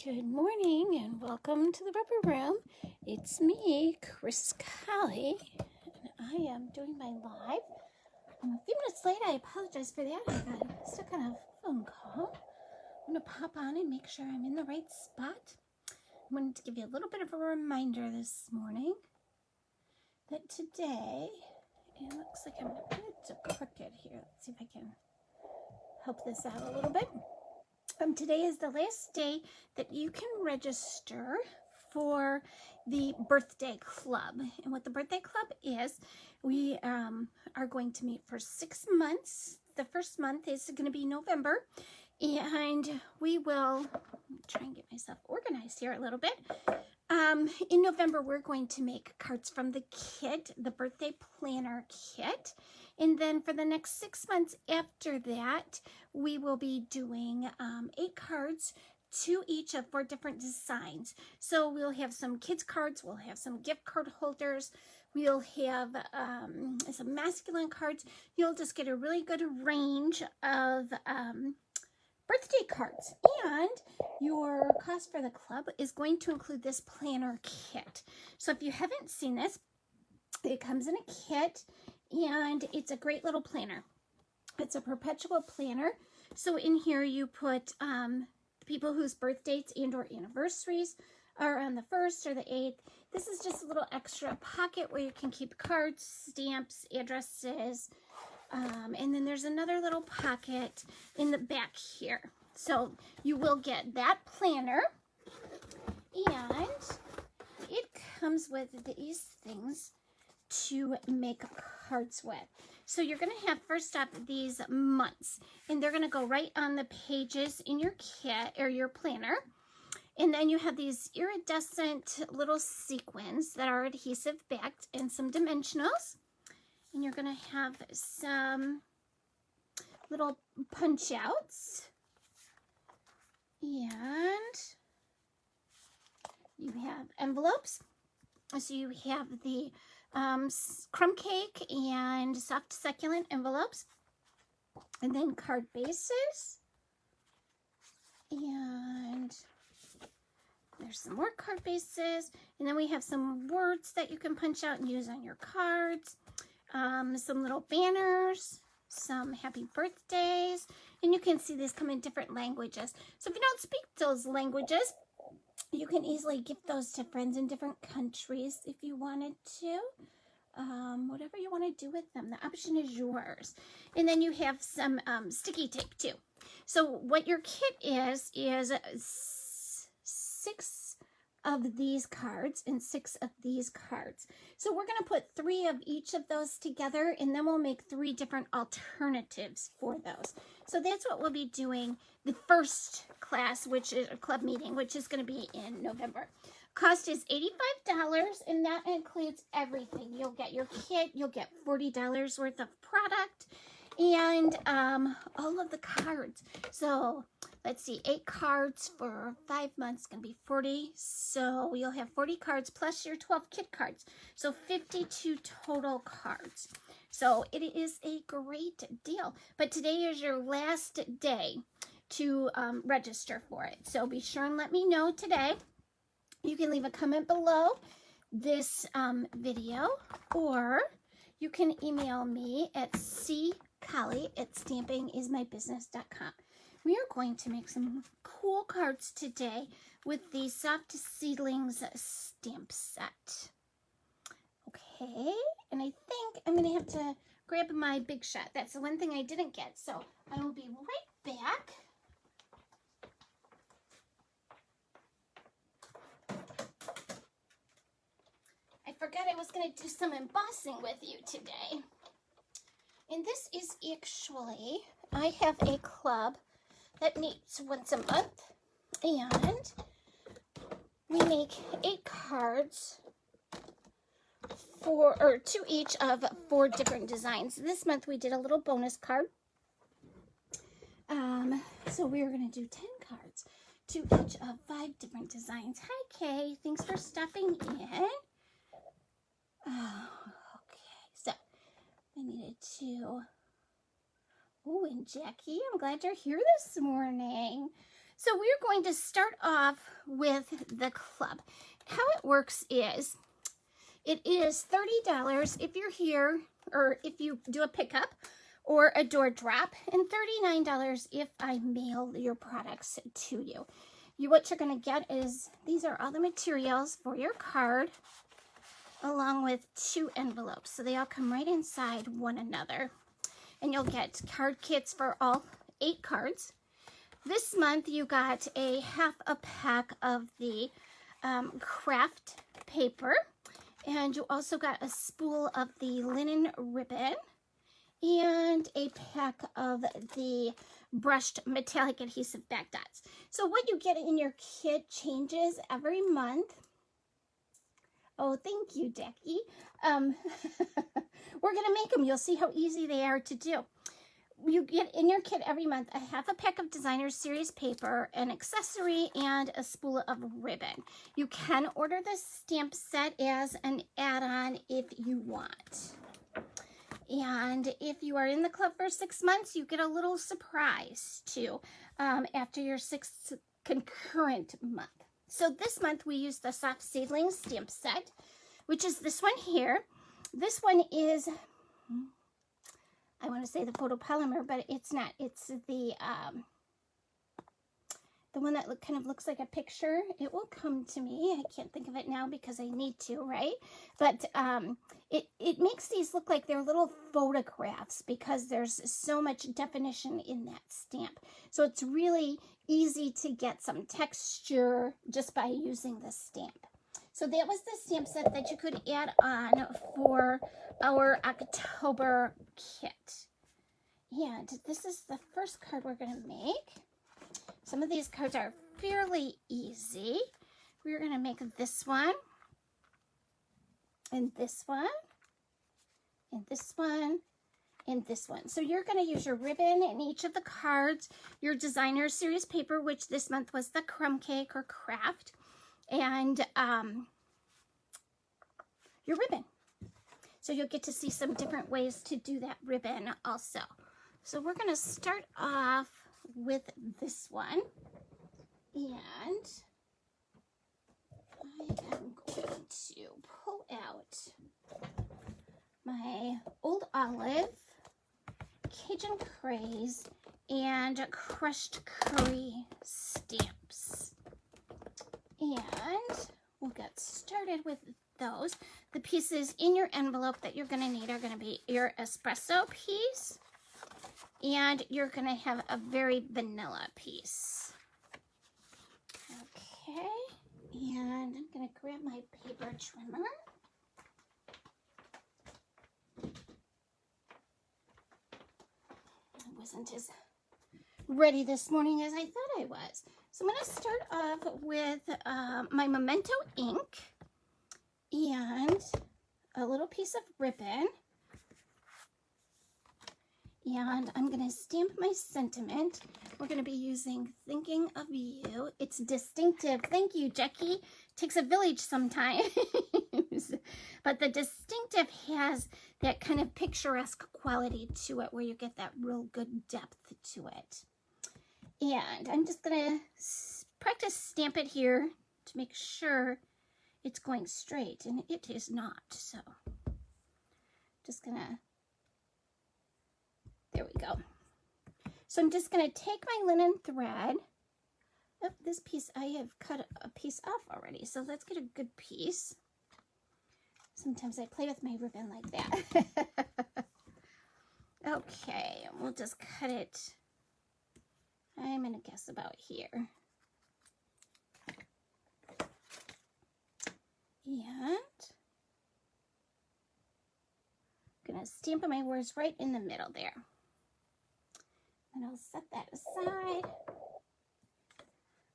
Good morning and welcome to the Rubber Room. It's me, Chris Colley, and I am doing my live. I'm a few minutes late. I apologize for that. I got stuck on a phone call. I'm going to pop on and make sure I'm in the right spot. I wanted to give you a little bit of a reminder this morning that today, it looks like I'm a bit crooked here. Let's see if I can help this out a little bit. Today is the last day that you can register for the birthday club. And what the birthday club is, we are going to meet for 6 months. The first month is going to be November. And we will try and get myself organized here a little bit. In November, we're going to make cards from the kit, the birthday planner kit. And then for the next 6 months after that, we will be doing 8 cards, 2 each of 4 different designs. So we'll have some kids cards, we'll have some gift card holders, we'll have some masculine cards. You'll just get a really good range of birthday cards. And your cost for the club is going to include this planner kit. So if you haven't seen this, it comes in a kit. And it's a great little planner. It's a perpetual planner. So in here you put people whose birth dates and or anniversaries are on the 1st or the 8th. This is just a little extra pocket where you can keep cards, stamps, addresses. And then there's another little pocket in the back here. So you will get that planner. And it comes with these things to make cards with. So you're going to have first up these months, and they're going to go right on the pages in your kit or your planner. And then you have these iridescent little sequins that are adhesive backed and some dimensionals. And you're going to have some little punch outs. And you have envelopes. So you have the crumb cake and soft succulent envelopes, and then card bases, and there's some more card bases, and then we have some words that you can punch out and use on your cards, some little banners, some happy birthdays, and you can see these come in different languages. So if you don't speak those languages, you can easily gift those to friends in different countries if you wanted to. Whatever you want to do with them, the option is yours. And then you have some sticky tape too. So what your kit is 6 of these cards and 6 of these cards. So we're going to put 3 of each of those together, and then we'll make 3 different alternatives for those. So that's what we'll be doing the first class, which is a club meeting, which is going to be in November. Cost is $85, and that includes everything. You'll get your kit, you'll get $40 worth of product, and all of the cards. So let's see, 8 cards for 5 months is going to be 40. So you'll have 40 cards plus your 12 kit cards. So 52 total cards. So it is a great deal. But today is your last day to register for it. So be sure and let me know today. You can leave a comment below this video, or you can email me at ccolley@stampingismybusiness.com. We are going to make some cool cards today with the Soft Seedlings stamp set. Okay, and I think I'm going to have to grab my Big Shot. That's the one thing I didn't get, so I will be right back. I forgot I was going to do some embossing with you today. And this is actually, I have a club that meets once a month, and we make 8 cards for 2 each of 4 different designs. This month we did a little bonus card. So we're going to do 10 cards, 2 each of 5 different designs. Hi Kay, thanks for stopping in. Okay, so I needed to, oh, and Jackie, I'm glad you're here this morning. So we're going to start off with the club. How it works is, it is $30 if you're here, or if you do a pickup or a door drop, and $39 if I mail your products to you. What you're going to get is, these are all the materials for your card, along with 2 envelopes. So they all come right inside one another. And you'll get card kits for all 8 cards. This month you got a half a pack of the craft paper. And you also got a spool of the linen ribbon. And a pack of the brushed metallic adhesive back dots. So what you get in your kit changes every month. Oh, thank you, Decky. We're going to make them. You'll see how easy they are to do. You get in your kit every month a half a pack of designer series paper, an accessory, and a spool of ribbon. You can order this stamp set as an add-on if you want. And if you are in the club for 6 months, you get a little surprise too after your 6th concurrent month. So this month we use the Soft Seedlings stamp set, which is this one here. This one is, I want to say the photopolymer, but it's not. It's the one that kind of looks like a picture. It will come to me. I can't think of it now because I need to, right? But it makes these look like they're little photographs because there's so much definition in that stamp. So it's really easy to get some texture just by using this stamp. So that was the stamp set that you could add on for our October kit. And this is the first card we're going to make. Some of these cards are fairly easy. We're going to make this one, and this one, and this one, and this one. So you're going to use your ribbon in each of the cards, your designer series paper, which this month was the crumb cake or craft, and your ribbon. So you'll get to see some different ways to do that ribbon also. So we're going to start off with this one, and I am going to pull out my Old Olive, Cajun Craze, and Crushed Curry stamps, and we'll get started with those. The pieces in your envelope that you're going to need are going to be your espresso piece, and you're going to have a very vanilla piece. Okay, and I'm going to grab my paper trimmer. I wasn't as ready this morning as I thought I was. So I'm going to start off with my Memento ink and a little piece of ribbon. And I'm going to stamp my sentiment. We're going to be using Thinking of You. It's distinctive. Thank you, Jackie. Takes a village sometimes. But the distinctive has that kind of picturesque quality to it where you get that real good depth to it. And I'm just going to practice stamp it here to make sure it's going straight. And it is not. So just going to... There we go. So I'm just going to take my linen thread. Oh, this piece, I have cut a piece off already. So let's get a good piece. Sometimes I play with my ribbon like that. Okay, we'll just cut it. I'm going to guess about here. And I'm going to stamp my words right in the middle there. And I'll set that aside.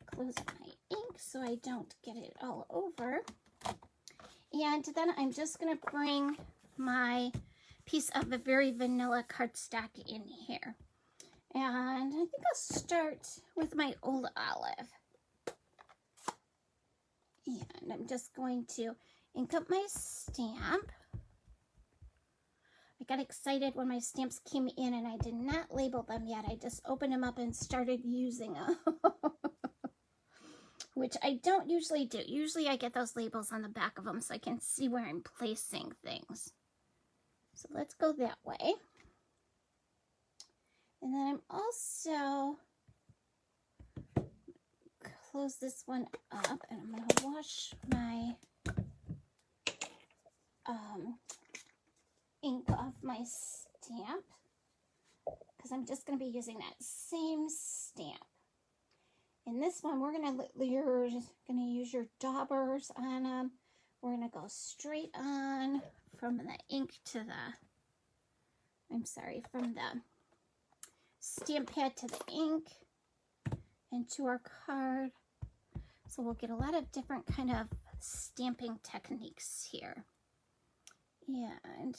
Close my ink so I don't get it all over. And then I'm just going to bring my piece of the very vanilla cardstock in here. And I think I'll start with my Old Olive. And I'm just going to ink up my stamp. I got excited when my stamps came in and I did not label them yet. I just opened them up and started using them. which I don't usually do. Usually I get those labels on the back of them so I can see where I'm placing things. So let's go that way. And then I'm also close this one up, and I'm going to wash my ink off my stamp, because I'm just going to be using that same stamp. In this one, you're just going to use your daubers on them. We're going to go straight on from the ink to from the stamp pad to the ink and to our card. So we'll get a lot of different kind of stamping techniques here. And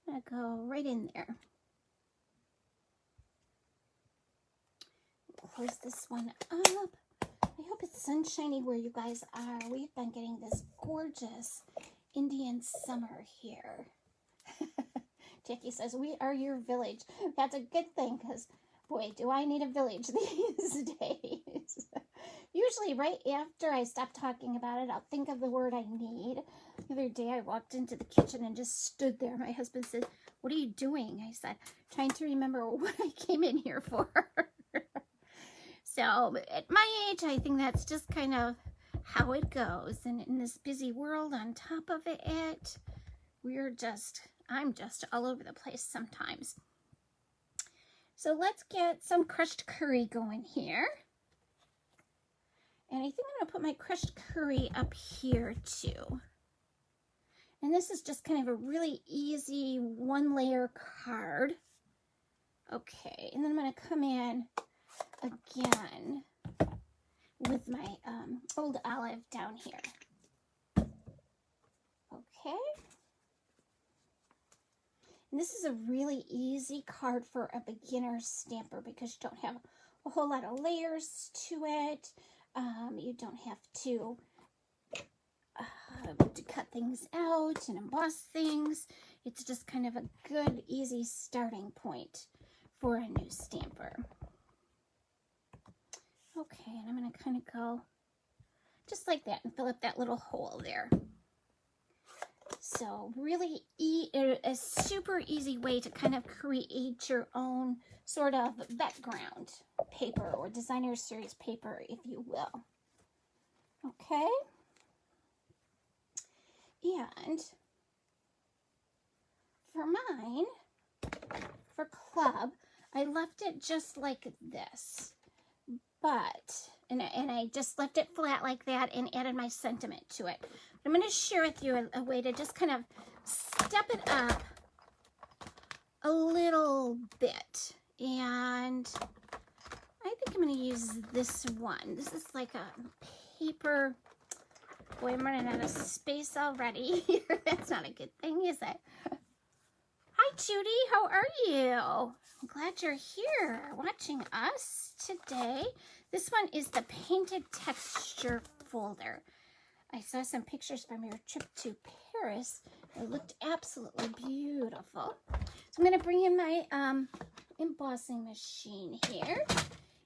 I'm going to go right in there. Close this one up. I hope it's sunshiny where you guys are. We've been getting this gorgeous Indian summer here. Jackie says, we are your village. That's a good thing, because, boy, do I need a village these days. Usually right after I stop talking about it, I'll think of the word I need. The other day I walked into the kitchen and just stood there. My husband said, what are you doing? I said, trying to remember what I came in here for. So at my age, I think that's just kind of how it goes. And in this busy world on top of it, I'm just all over the place sometimes. So let's get some crushed curry going here. And I think I'm going to put my crushed curry up here too. And this is just kind of a really easy one-layer card. Okay, and then I'm going to come in again with my old olive down here. Okay. And this is a really easy card for a beginner stamper because you don't have a whole lot of layers to it. You don't have to cut things out and emboss things. It's just kind of a good, easy starting point for a new stamper. Okay, and I'm going to kind of go just like that and fill up that little hole there. So really a super easy way to kind of create your own sort of background paper or designer series paper, if you will. Okay. And for mine, for club, I left it just like this. But, and I just left it flat like that and added my sentiment to it. I'm going to share with you a way to just kind of step it up a little bit. And I think I'm going to use this one. This is like a paper. Boy, I'm running out of space already. That's not a good thing, is it? Hi, Judy. How are you? I'm glad you're here watching us today. This one is the Painted Texture folder. I saw some pictures from your trip to Paris. It looked absolutely beautiful. So I'm going to bring in my embossing machine here.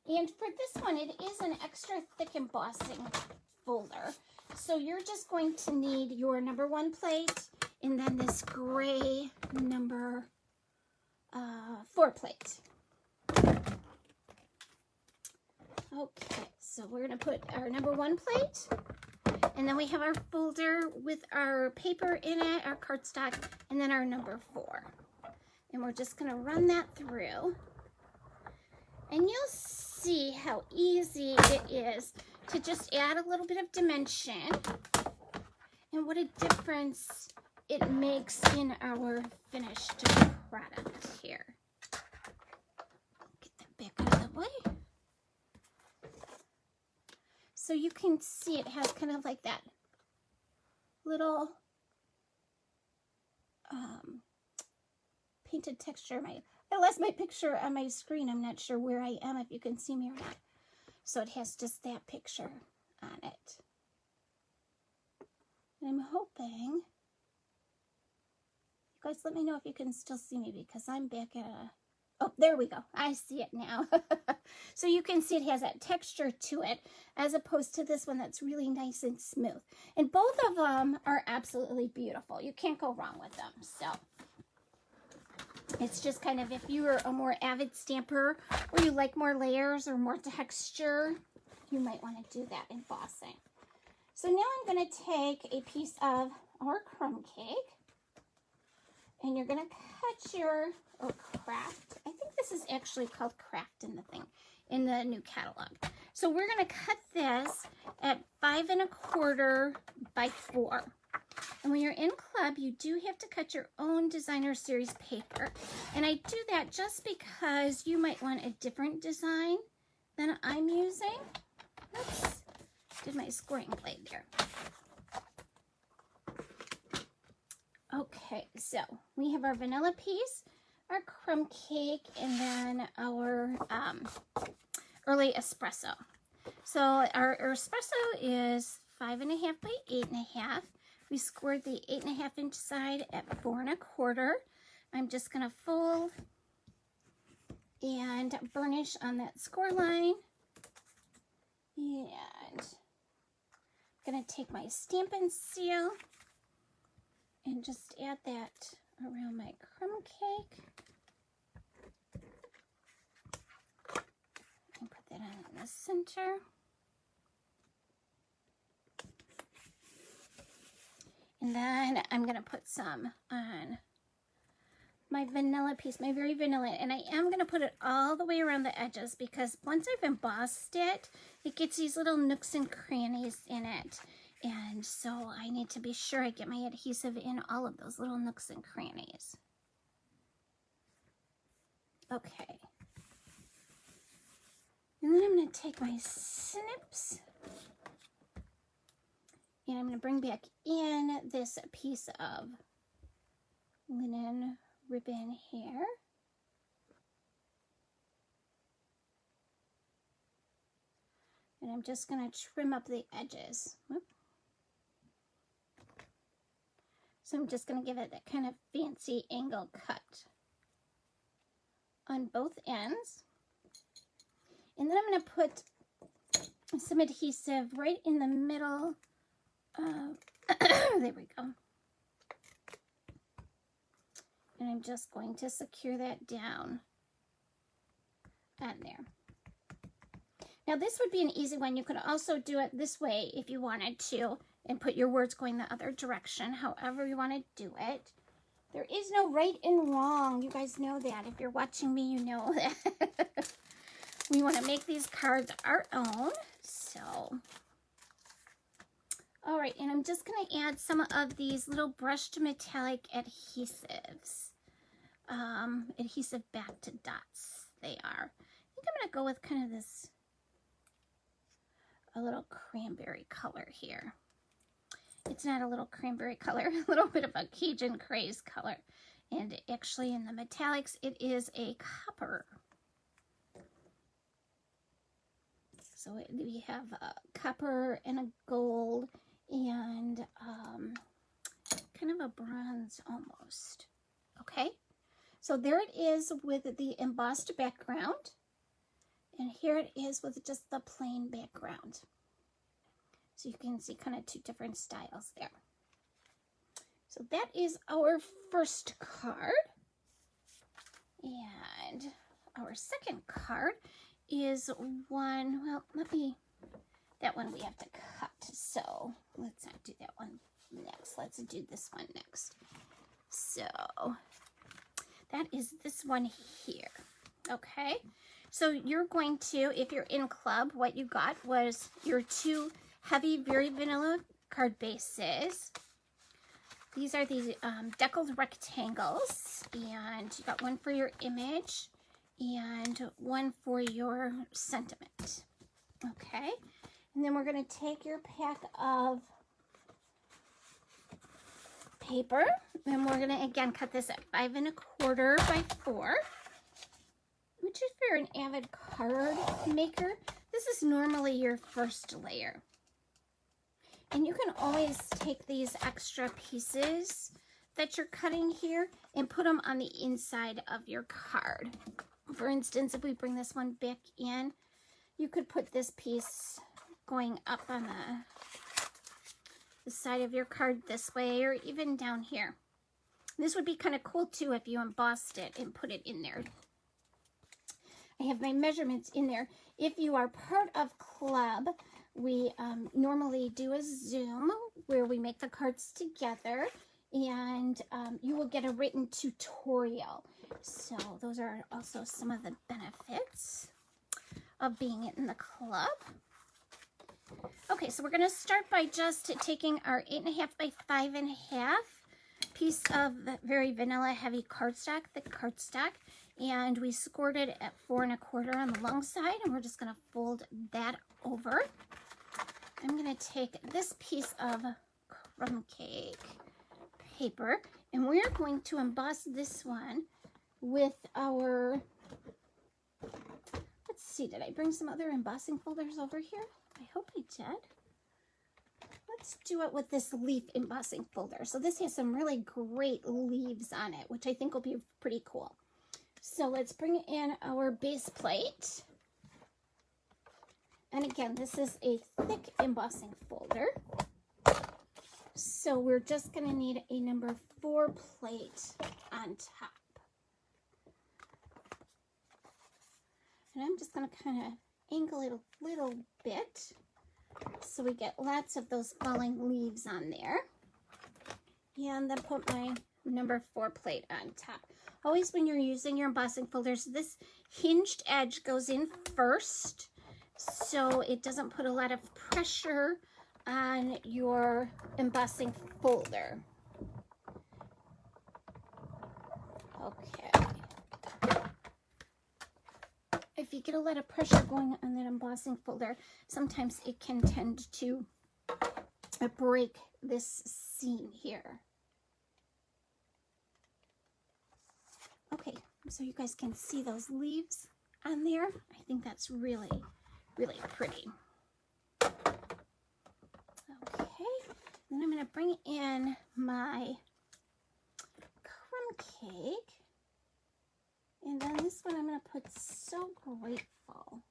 And for this one, it is an extra thick embossing folder. So you're just going to need your number 1 plate and then this gray number 4 plate. Okay, so we're going to put our number 1 plate, and then we have our folder with our paper in it, our cardstock, and then our number 4. And we're just going to run that through, and you'll see how easy it is to just add a little bit of dimension and what a difference it makes in our finished product here. Get that back out of the way. So you can see it has kind of like that little painted texture. I lost my picture on my screen. I'm not sure where I am, if you can see me or not. So it has just that picture on it. And I'm hoping, you guys let me know if you can still see me, because I'm back at Oh, there we go. I see it now. So you can see it has that texture to it as opposed to this one that's really nice and smooth. And both of them are absolutely beautiful. You can't go wrong with them. So it's just kind of, if you are a more avid stamper or you like more layers or more texture, you might want to do that embossing. So now I'm going to take a piece of our crumb cake, and you're going to cut your, or craft. I think this is actually called craft in the thing, in the new catalog. So we're going to cut this at 5 1/4 by 4. And when you're in club, you do have to cut your own designer series paper. And I do that just because you might want a different design than I'm using. Oops, did my scoring blade there. Okay, so we have our vanilla piece, our crumb cake, and then our early espresso. So our espresso is 5 1/2 by 8 1/2. We scored the 8 1/2 inch side at 4 1/4. I'm just going to fold and burnish on that score line. And I'm going to take my Stampin' Seal and just add that around my crumb cake. And put that on in the center. And then I'm going to put some on my vanilla piece, my very vanilla. And I am going to put it all the way around the edges because once I've embossed it, it gets these little nooks and crannies in it. And so I need to be sure I get my adhesive in all of those little nooks and crannies. Okay. And then I'm going to take my snips and I'm going to bring back in this piece of linen ribbon here. And I'm just going to trim up the edges. Whoop. So I'm just going to give it that kind of fancy angle cut on both ends. And then I'm going to put some adhesive right in the middle. There we go. And I'm just going to secure that down on there. Now this would be an easy one. You could also do it this way if you wanted to and put your words going the other direction, however you want to do it. There is no right and wrong. You guys know that. If you're watching me, you know that. We want to make these cards our own. So, all right, and I'm just going to add some of these little brushed metallic adhesives. Adhesive back to dots, they are. I think I'm going to go with kind of this, a little cranberry color here. It's not a little cranberry color, a little bit of a Cajun craze color. And actually in the metallics, it is a copper. So we have a copper and a gold and kind of a bronze almost. Okay, so there it is with the embossed background. And here it is with just the plain background. So you can see kind of two different styles there. So that is our first card. And our second card is one, well, that one we have to cut. So let's not do that one next. Let's do this one next. So that is this one here. Okay. So you're going to, if you're in club, what you got was your two heavy, very vanilla card bases. These are these deckled rectangles, and you got one for your image and one for your sentiment. Okay, and then we're going to take your pack of paper, and we're going to again cut this at 5 1/4 by 4. Which if you're an avid card maker, this is normally your first layer. And you can always take these extra pieces that you're cutting here and put them on the inside of your card. For instance, if we bring this one back in, you could put this piece going up on the side of your card this way, or even down here. This would be kind of cool too if you embossed it and put it in there. I have my measurements in there. If you are part of club, we normally do a Zoom where we make the cards together, and you will get a written tutorial. So those are also some of the benefits of being in the club. Okay, so we're going to start by just taking our 8.5 by 5.5 piece of very vanilla heavy cardstock, thick cardstock, and we scored it at 4 1/4 on the long side, and we're just going to fold that over. I'm going to take this piece of crumb cake paper, and we're going to emboss this one with our, let's see, did I bring some other embossing folders over here? I hope I did. Let's do it with this leaf embossing folder. So this has some really great leaves on it, which I think will be pretty cool. So let's bring in our base plate. And again, this is a thick embossing folder. So we're just going to need a number 4 plate on top. And I'm just going to kind of angle it a little bit so we get lots of those falling leaves on there. And then put my number 4 plate on top. Always when you're using your embossing folders, this hinged edge goes in first so it doesn't put a lot of pressure on your embossing folder. Okay. If you get a lot of pressure going on that embossing folder, sometimes it can tend to break this seam here. Okay, so you guys can see those leaves on there. I think that's really, really pretty. Okay, then I'm going to bring in my crumb cake. And then this one I'm going to put So Grateful.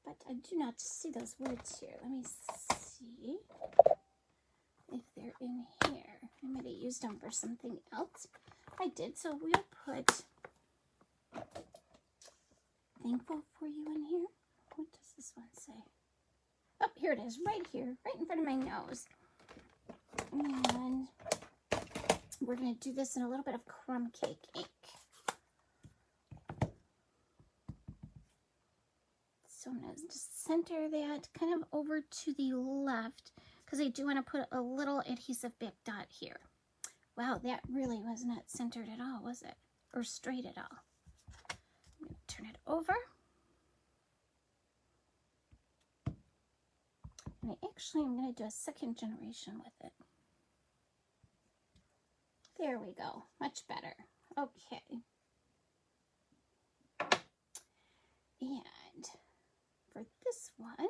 But I do not see those words here. Let me see if they're in here. I might have used them for something else. I did, so we'll put Thankful for You in here. What does this one say? Oh, here it is, right here, right in front of my nose. And we're going to do this in a little bit of crumb cake ink. So I'm going to just center that kind of over to the left, because I do want to put a little adhesive back dot here. Wow, that really was not centered at all, was it? Or straight at all. I'm going to turn it over. And I'm going to do a second generation with it. There we go. Much better. Okay. And for this one,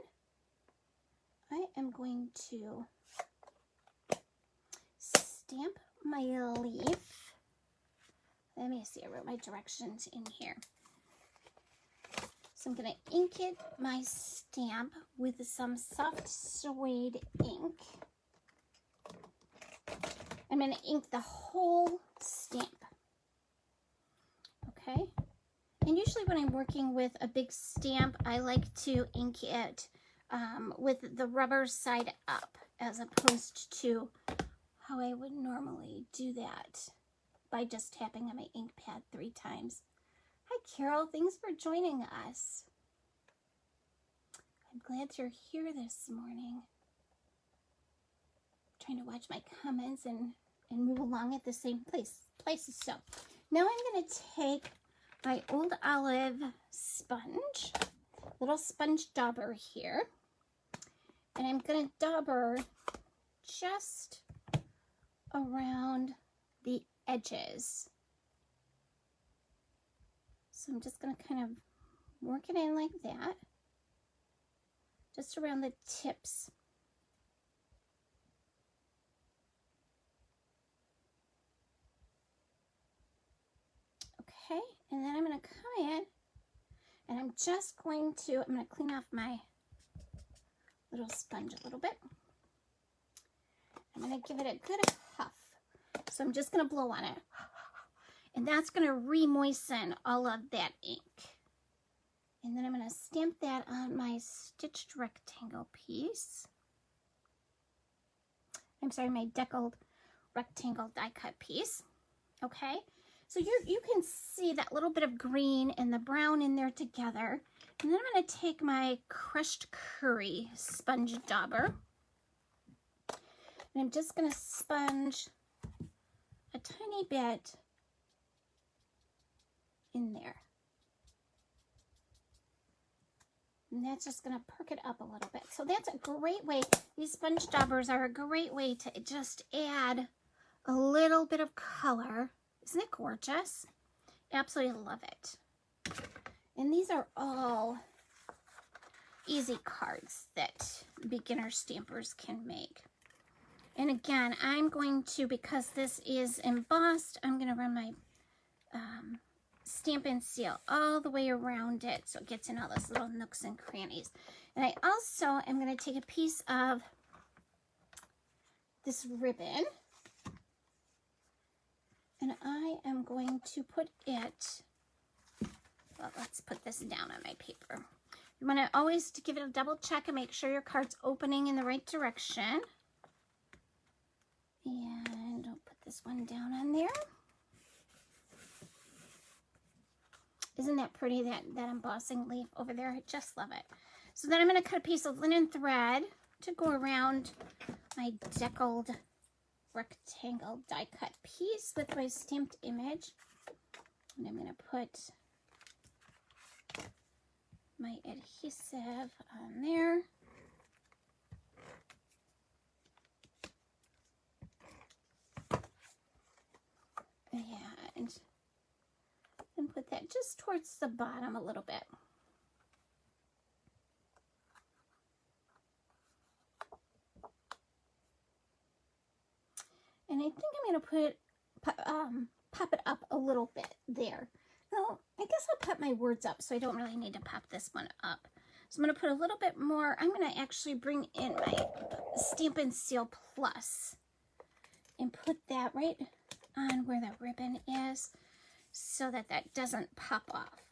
I am going to stamp my leaf. Let me see, I wrote my directions in here. So I'm going to ink it, my stamp, with some soft suede ink. I'm going to ink the whole stamp. Okay? And usually when I'm working with a big stamp, I like to ink it with the rubber side up, as opposed to how I would normally do that by just tapping on my ink pad 3 times. Hi, Carol. Thanks for joining us. I'm glad you're here this morning. I'm trying to watch my comments and move along at the same places. So now I'm going to take my old olive sponge, little sponge dauber here, and I'm going to dauber just around the edges. So I'm just going to kind of work it in like that, just around the tips. And then I'm going to come in and I'm just going to, I'm going to clean off my little sponge a little bit. I'm going to give it a good huff. So I'm just going to blow on it. And that's going to re-moisten all of that ink. And then I'm going to stamp that on my stitched rectangle piece. I'm sorry, my deckled rectangle die cut piece. Okay, so you can see that little bit of green and the brown in there together. And then I'm going to take my crushed curry sponge dauber. And I'm just going to sponge a tiny bit in there. And that's just going to perk it up a little bit. So that's a great way. These sponge daubers are a great way to just add a little bit of color. Isn't it gorgeous? Absolutely love it. And these are all easy cards that beginner stampers can make. And again, I'm going to, because this is embossed, I'm going to run my Stamp and Seal all the way around it so it gets in all those little nooks and crannies. And I also am going to take a piece of this ribbon and I am going to put it, well, let's put this down on my paper. You want to always give it a double check and make sure your card's opening in the right direction. And I'll put this one down on there. Isn't that pretty, that embossing leaf over there? I just love it. So then I'm going to cut a piece of linen thread to go around my deckled rectangle die cut piece with my stamped image. And I'm going to put my adhesive on there. And put that just towards the bottom a little bit. And I think I'm going to pop it up a little bit there. Well, I guess I'll pop my words up so I don't really need to pop this one up. So I'm going to put a little bit more. I'm going to actually bring in my Stamp and Seal Plus and put that right on where the ribbon is so that that doesn't pop off.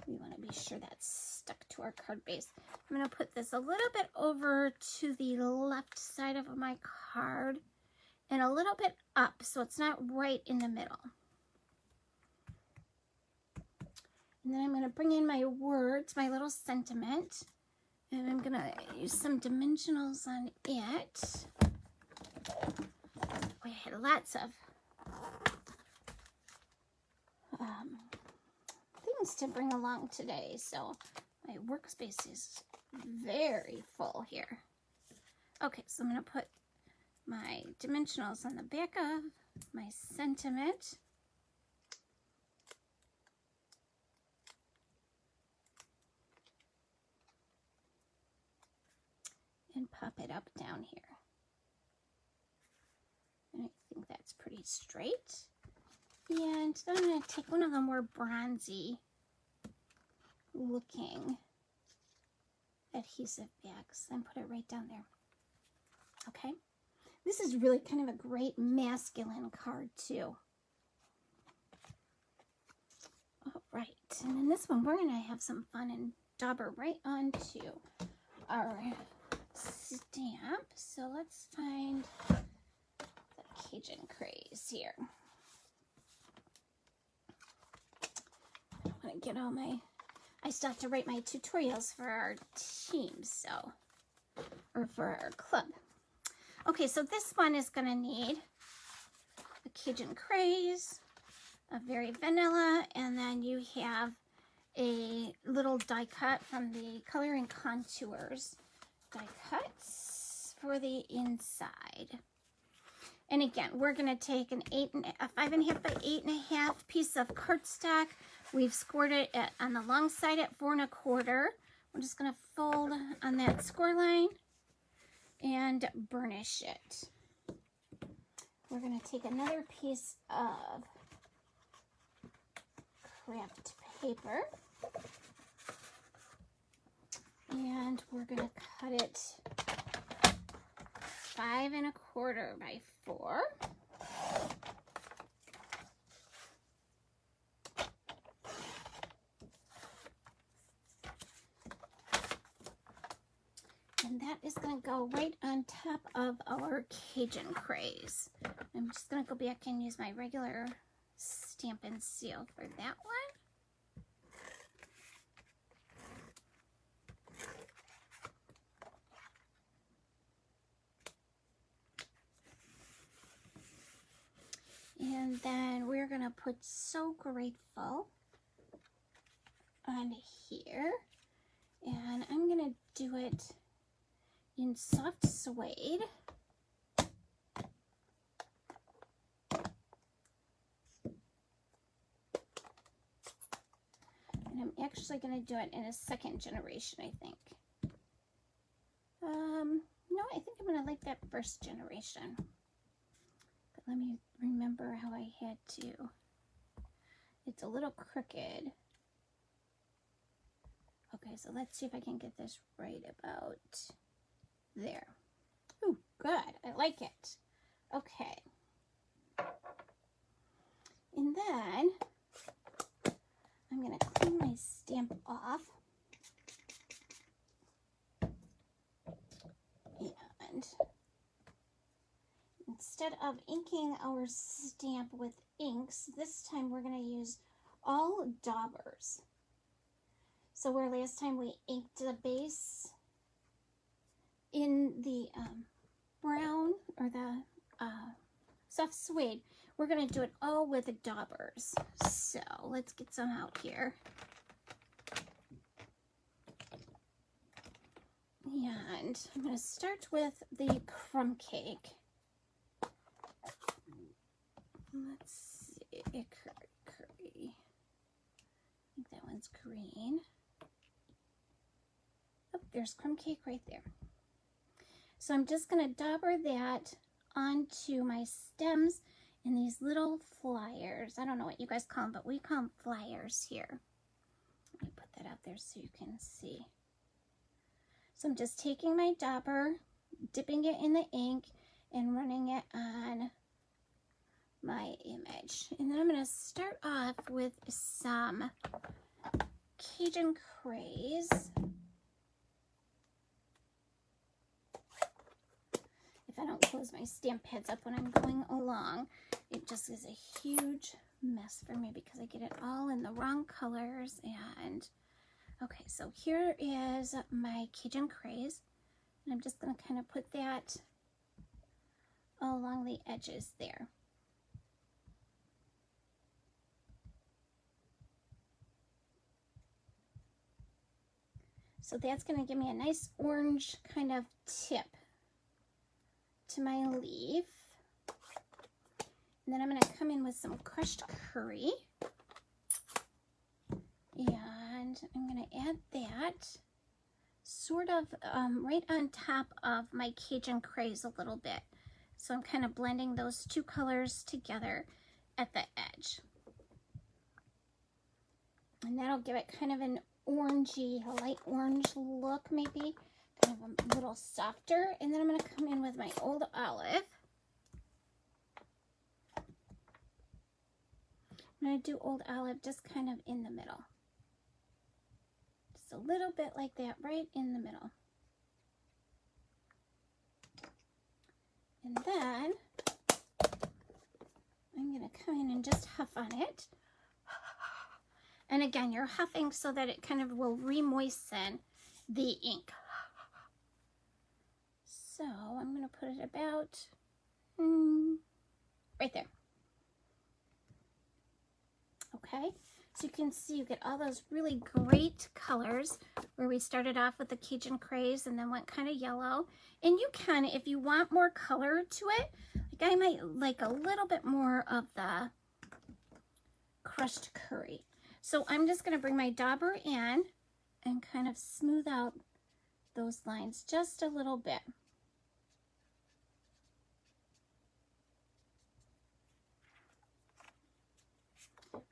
We want to be sure that's stuck to our card base. I'm going to put this a little bit over to the left side of my card and a little bit up so it's not right in the middle. And then I'm going to bring in my words, my little sentiment, and I'm going to use some dimensionals on it. We had lots of things to bring along today, so my workspace is very full here. Okay, so I'm going to put my dimensionals on the back of my sentiment. And pop it up down here. And I think that's pretty straight. And then I'm going to take one of the more bronzy looking adhesive bags and put it right down there. Okay. This is really kind of a great masculine card too. All right. And in this one, we're going to have some fun and dauber right onto our stamp. So let's find the Cajun craze here. I want to get all my, I still have to write my tutorials for our team, so, or for our club. Okay, so this one is going to need a Cajun craze, a very vanilla, and then you have a little die cut from the Color and Contours die cuts for the inside. And again, we're going to take a 5.5 by 8.5 piece of cardstock. We've scored it on the long side at 4 1/4. We're just going to fold on that score line and burnish it. We're going to take another piece of craft paper. And we're going to cut it 5 1/4 by 4. And that is going to go right on top of our Cajun craze. I'm just going to go back and use my regular stamp and seal for that one. And then we're going to put So Grateful on here. And I'm going to do it in soft suede. And I'm actually going to do it in a 2nd generation, I think. No, I think I'm going to like that 1st generation. But let me remember how I had to. It's a little crooked. Okay, so let's see if I can get this right about there. Ooh, good. I like it. Okay. And then I'm going to clean my stamp off. And instead of inking our stamp with inks, this time we're going to use all daubers. So where last time we inked the base in the brown or the soft suede, we're going to do it all with the daubers. So let's get some out here. And I'm going to start with the crumb cake. Let's see, curry. I think that one's green. Oh, there's crumb cake right there. So I'm just going to dauber that onto my stems in these little flyers. I don't know what you guys call them, but we call them flyers here. Let me put that out there so you can see. So I'm just taking my dauber, dipping it in the ink, and running it on my image. And then I'm going to start off with some Cajun craze. If I don't close my stamp pads up when I'm going along, it just is a huge mess for me because I get it all in the wrong colors. And okay, so here is my Cajun craze, and I'm just going to kind of put that along the edges there. So that's going to give me a nice orange kind of tip to my leaf. And then I'm going to come in with some crushed curry. And I'm going to add that sort of right on top of my Cajun craze a little bit. So I'm kind of blending those two colors together at the edge. And that'll give it kind of an orangey, a light orange look maybe, kind of a little softer. And then I'm going to come in with my Old Olive. I'm going to do Old Olive just kind of in the middle. Just a little bit like that, right in the middle. And then I'm going to come in and just huff on it. And again, you're huffing so that it kind of will re-moisten the ink. So I'm going to put it about right there. Okay, so you can see you get all those really great colors where we started off with the Cajun craze and then went kind of yellow. And you can, if you want more color to it, like I might like a little bit more of the crushed curry. So I'm just going to bring my dauber in and kind of smooth out those lines just a little bit.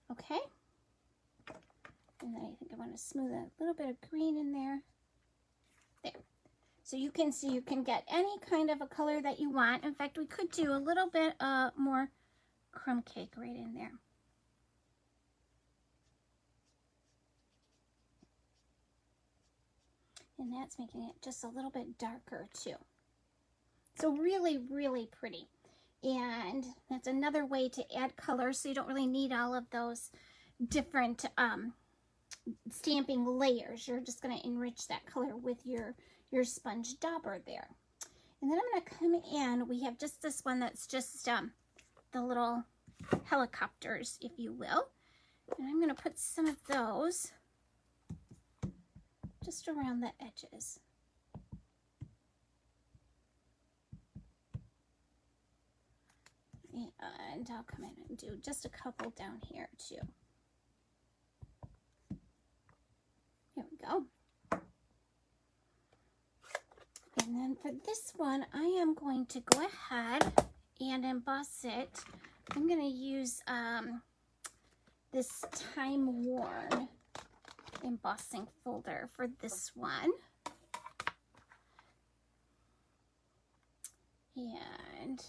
Okay. And then I think I want to smooth a little bit of green in there. There. So you can see you can get any kind of a color that you want. In fact, we could do a little bit more crumb cake right in there. And that's making it just a little bit darker too. So really, really pretty. And that's another way to add color, so you don't really need all of those different stamping layers. You're just going to enrich that color with your sponge dauber there. And then I'm going to come in. We have just this one that's just the little helicopters, if you will. And I'm going to put some of those just around the edges. And I'll come in and do just a couple down here too. Here we go. And then for this one, I am going to go ahead and emboss it. I'm going to use this Time Worn embossing folder for this one. And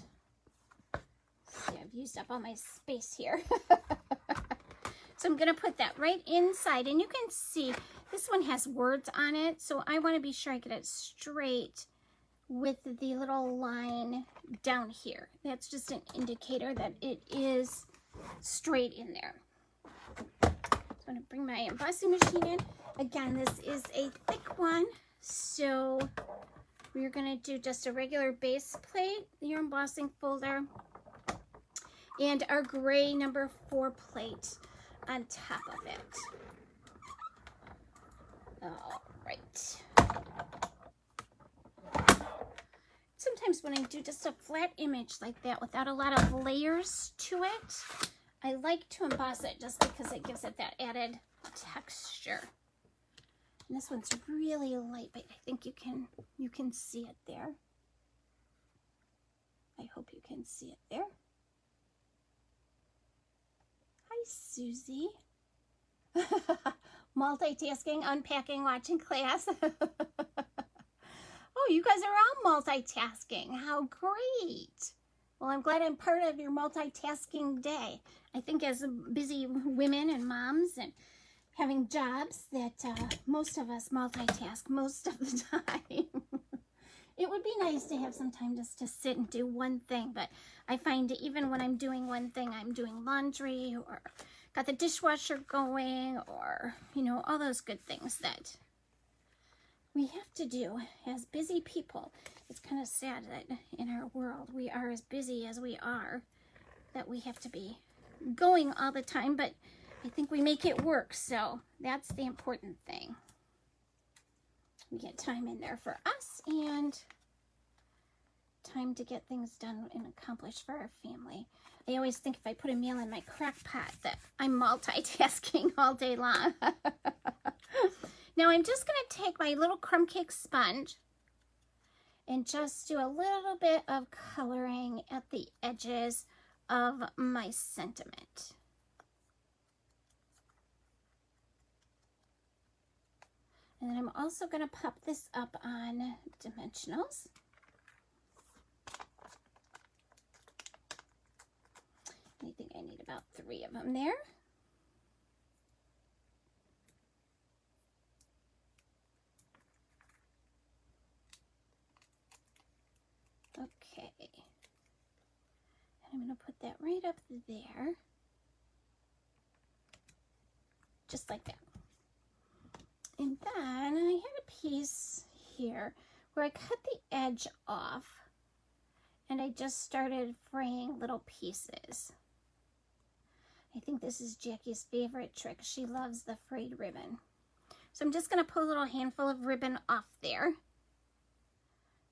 see, I've used up all my space here. So I'm going to put that right inside, and you can see this one has words on it, so I want to be sure I get it straight with the little line down here. That's just an indicator that it is straight in there. So I'm going to bring my embossing machine in. Again, this is a thick one, so we're going to do just a regular base plate, your embossing folder, and our gray number 4 plate on top of it. All right. Sometimes when I do just a flat image like that without a lot of layers to it, I like to emboss it just because it gives it that added texture. And this one's really light, but I think you can see it there. I hope you can see it there. Hi, Susie. Multitasking, unpacking, watching class. Oh, you guys are all multitasking. How great. Well, I'm glad I'm part of your multitasking day. I think as busy women and moms and having jobs that most of us multitask most of the time. It would be nice to have some time just to sit and do one thing, but I find even when I'm doing one thing, I'm doing laundry or got the dishwasher going or, you know, all those good things that we have to do as busy people. It's kind of sad that in our world we are as busy as we are, that we have to be going all the time, but I think we make it work, so that's the important thing. We get time in there for us and time to get things done and accomplished for our family. I always think if I put a meal in my crock pot that I'm multitasking all day long. Now I'm just going to take my little crumb cake sponge and just do a little bit of coloring at the edges of my sentiment. And then I'm also going to pop this up on dimensionals. I think I need about 3 of them there. Okay. And I'm going to put that right up there. Just like that. And then I had a piece here where I cut the edge off and I just started fraying little pieces. I think this is Jackie's favorite trick. She loves the frayed ribbon. So I'm just going to put a little handful of ribbon off there.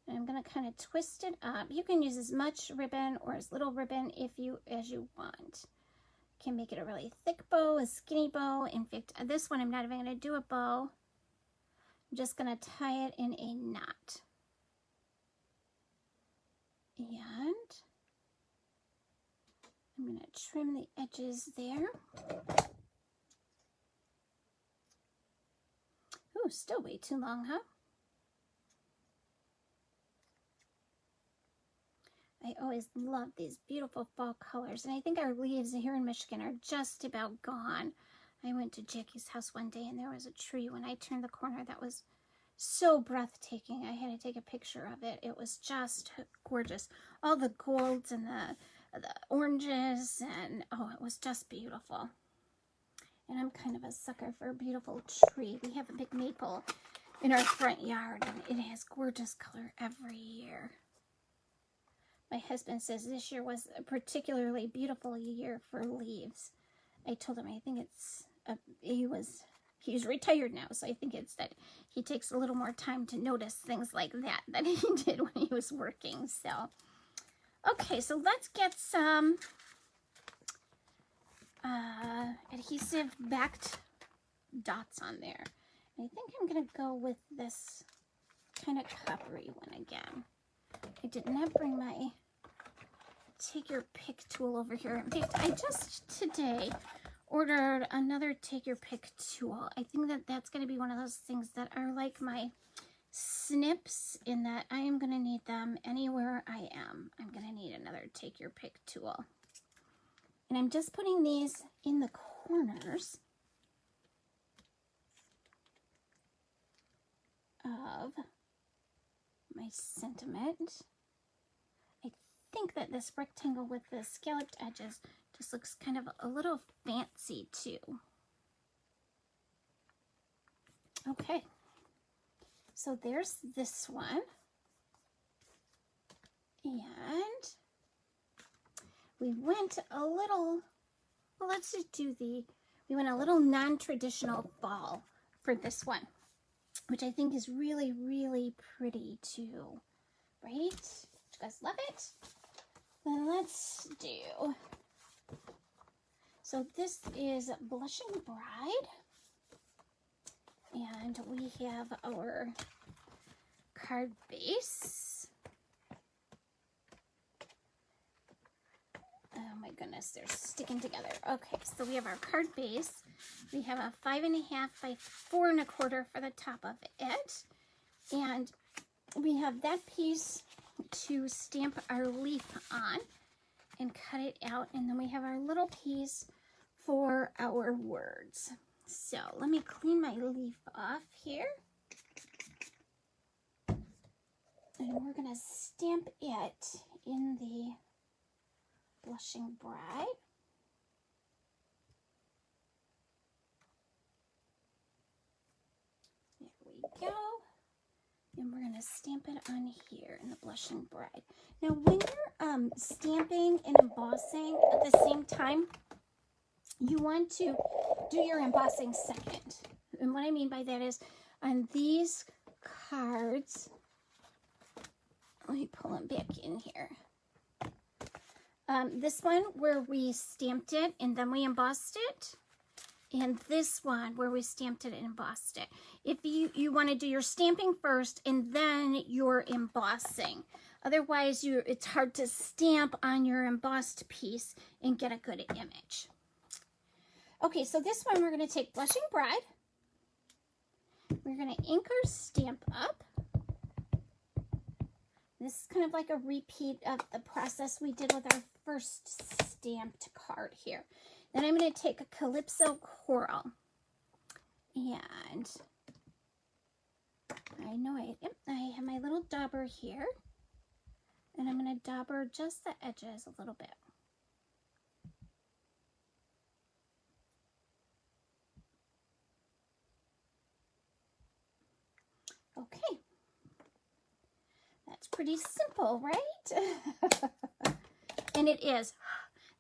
And I'm going to kind of twist it up. You can use as much ribbon or as little ribbon as you want. You can make it a really thick bow, a skinny bow. In fact, this one I'm not even going to do a bow. I'm just going to tie it in a knot. And I'm going to trim the edges there. still way too long, huh? I always love these beautiful fall colors, and I think our leaves here in Michigan are just about gone. I went to Jackie's house one day, and there was a tree when I turned the corner that was so breathtaking. I had to take a picture of it. It was just gorgeous. All the golds and the oranges, and oh, it was just beautiful. And I'm kind of a sucker for a beautiful tree. We have a big maple in our front yard, and it has gorgeous color every year. My husband says this year was a particularly beautiful year for leaves. I told him I think it's he's retired now, so I think it's that he takes a little more time to notice things like that than he did when he was working. So, okay, so let's get some adhesive backed dots on there. And I think I'm going to go with this kind of coppery one again. I did not bring my take your pick tool over here. In fact, I just today ordered another take your pick tool. I think that that's going to be one of those things that are like my snips, in that I am going to need them anywhere I am. I'm going to need another take your pick tool. And I'm just putting these in the corners of my sentiment. I think that this rectangle with the scalloped edges just looks kind of a little fancy too. Okay, so there's this one. And we went a little, well, let's just do we went a little non-traditional fall for this one, which I think is really, really pretty too, right? You guys love it? Then let's do, so this is Blushing Bride, and we have our card base. Oh my goodness, they're sticking together. Okay, so we have our card base. We have a 5.5 by 4 1/4 for the top of it. And we have that piece to stamp our leaf on and cut it out. And then we have our little piece for our words. So let me clean my leaf off here. And we're going to stamp it in the Blushing Bride. There we go. And we're going to stamp it on here in the Blushing Bride. Now, when you're stamping and embossing at the same time, you want to do your embossing second. And what I mean by that is, on these cards, let me pull them back in here. This one where we stamped it and then we embossed it, and this one where we stamped it and embossed it. If you want to do your stamping first and then your embossing. Otherwise, it's hard to stamp on your embossed piece and get a good image. Okay, so this one we're going to take Blushing Bride. We're going to ink our stamp up. This is kind of like a repeat of the process we did with our first stamped card here. Then I'm going to take a Calypso Coral. And I know I have my little dauber here. And I'm going to dauber just the edges a little bit. Okay. That's pretty simple, right? And it is.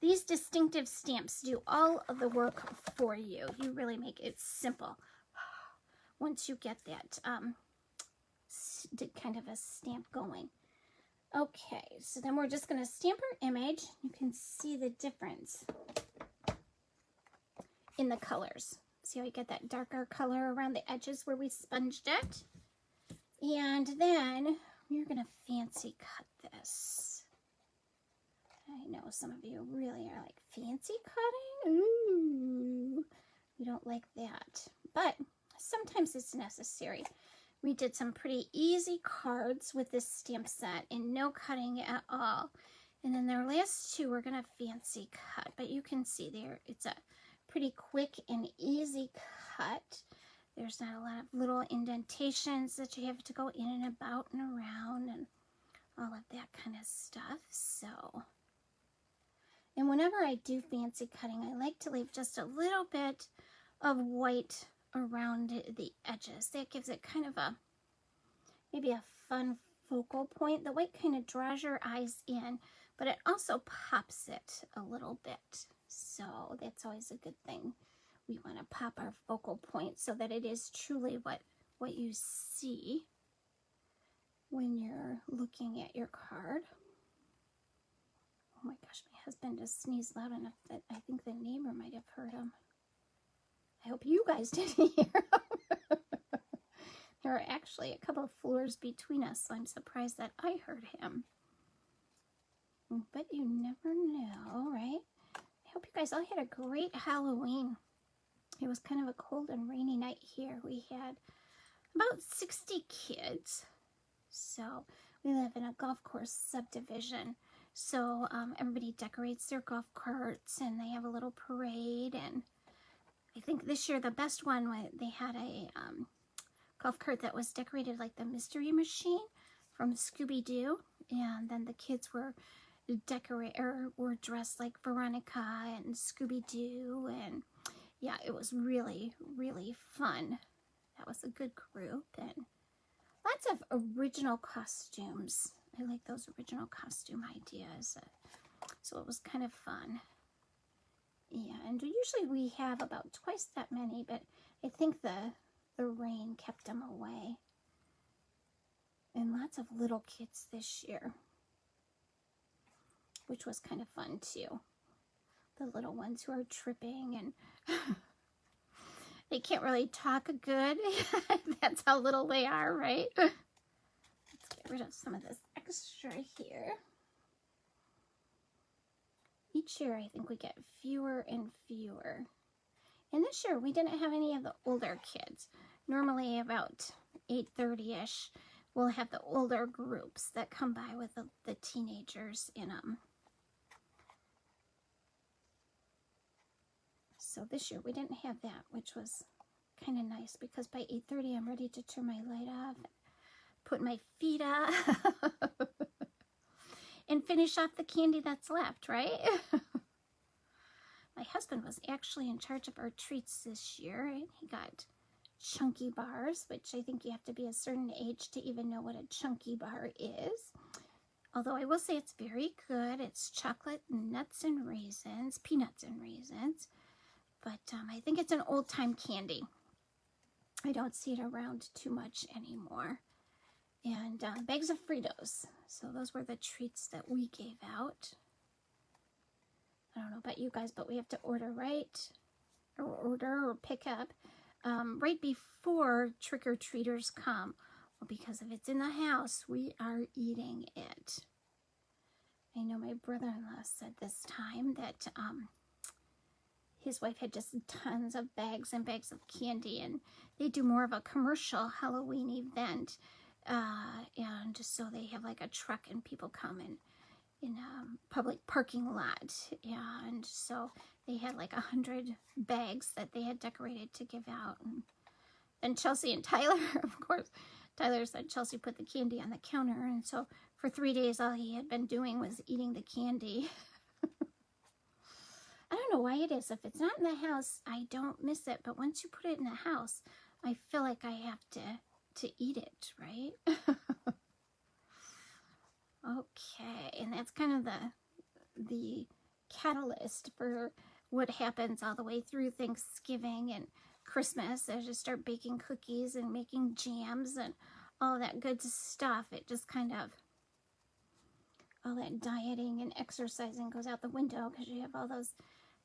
These distinctive stamps do all of the work for you. You really make it simple once you get that kind of a stamp going. Okay, so then we're just going to stamp our image. You can see the difference in the colors. See how you get that darker color around the edges where we sponged it? And then we're going to fancy cut this. I know some of you really are like, fancy cutting? Ooh, we don't like that. But sometimes it's necessary. We did some pretty easy cards with this stamp set and no cutting at all. And then their last two we're gonna fancy cut, but you can see there it's a pretty quick and easy cut. There's not a lot of little indentations that you have to go in and about and around and all of that kind of stuff. So, and whenever I do fancy cutting, I like to leave just a little bit of white around the edges. That gives it kind of a, maybe a fun focal point. The white kind of draws your eyes in, but it also pops it a little bit. So that's always a good thing. We want to pop our focal point so that it is truly what you see when you're looking at your card. Oh my gosh, my husband just sneezed loud enough that I think the neighbor might have heard him. I hope you guys didn't hear him. There are actually a couple of floors between us, so I'm surprised that I heard him. But you never know, right? I hope you guys all had a great Halloween. It was kind of a cold and rainy night here. We had about 60 kids. So we live in a golf course subdivision. So everybody decorates their golf carts and they have a little parade. And I think this year the best one, they had a golf cart that was decorated like the Mystery Machine from Scooby-Doo. And then the kids were were dressed like Veronica and Scooby-Doo, and yeah, it was really, really fun. That was a good group, and lots of original costumes. I like those original costume ideas, so it was kind of fun. Yeah, and usually we have about twice that many, but I think the rain kept them away. And lots of little kids this year, which was kind of fun too. The little ones who are tripping and they can't really talk good. That's how little they are, right? Let's get rid of some of this extra here. Each year I think we get fewer and fewer. And this year we didn't have any of the older kids. Normally about 8:30ish we'll have the older groups that come by with the teenagers in them. So this year we didn't have that, which was kind of nice because by 8:30 I'm ready to turn my light off, put my feet up, and finish off the candy that's left, right? My husband was actually in charge of our treats this year. He got chunky bars, which I think you have to be a certain age to even know what a chunky bar is. Although I will say it's very good. It's chocolate, nuts, and raisins, peanuts and raisins. But I think it's an old-time candy. I don't see it around too much anymore. And bags of Fritos. So those were the treats that we gave out. I don't know about you guys, but we have to order or pick up right before trick-or-treaters come. Well, because if it's in the house, we are eating it. I know my brother-in-law said this time that his wife had just tons of bags and bags of candy, and they do more of a commercial Halloween event, and so they have like a truck and people come in a public parking lot, and so they had like 100 bags that they had decorated to give out. And then Chelsea and Tyler, of course, Tyler said Chelsea put the candy on the counter, and so for 3 days all he had been doing was eating the candy. I don't know why it is. If it's not in the house, I don't miss it. But once you put it in the house, I feel like I have to eat it, right? Okay, and that's kind of the catalyst for what happens all the way through Thanksgiving and Christmas as you start baking cookies and making jams and all that good stuff. It just kind of, all that dieting and exercising goes out the window because you have all those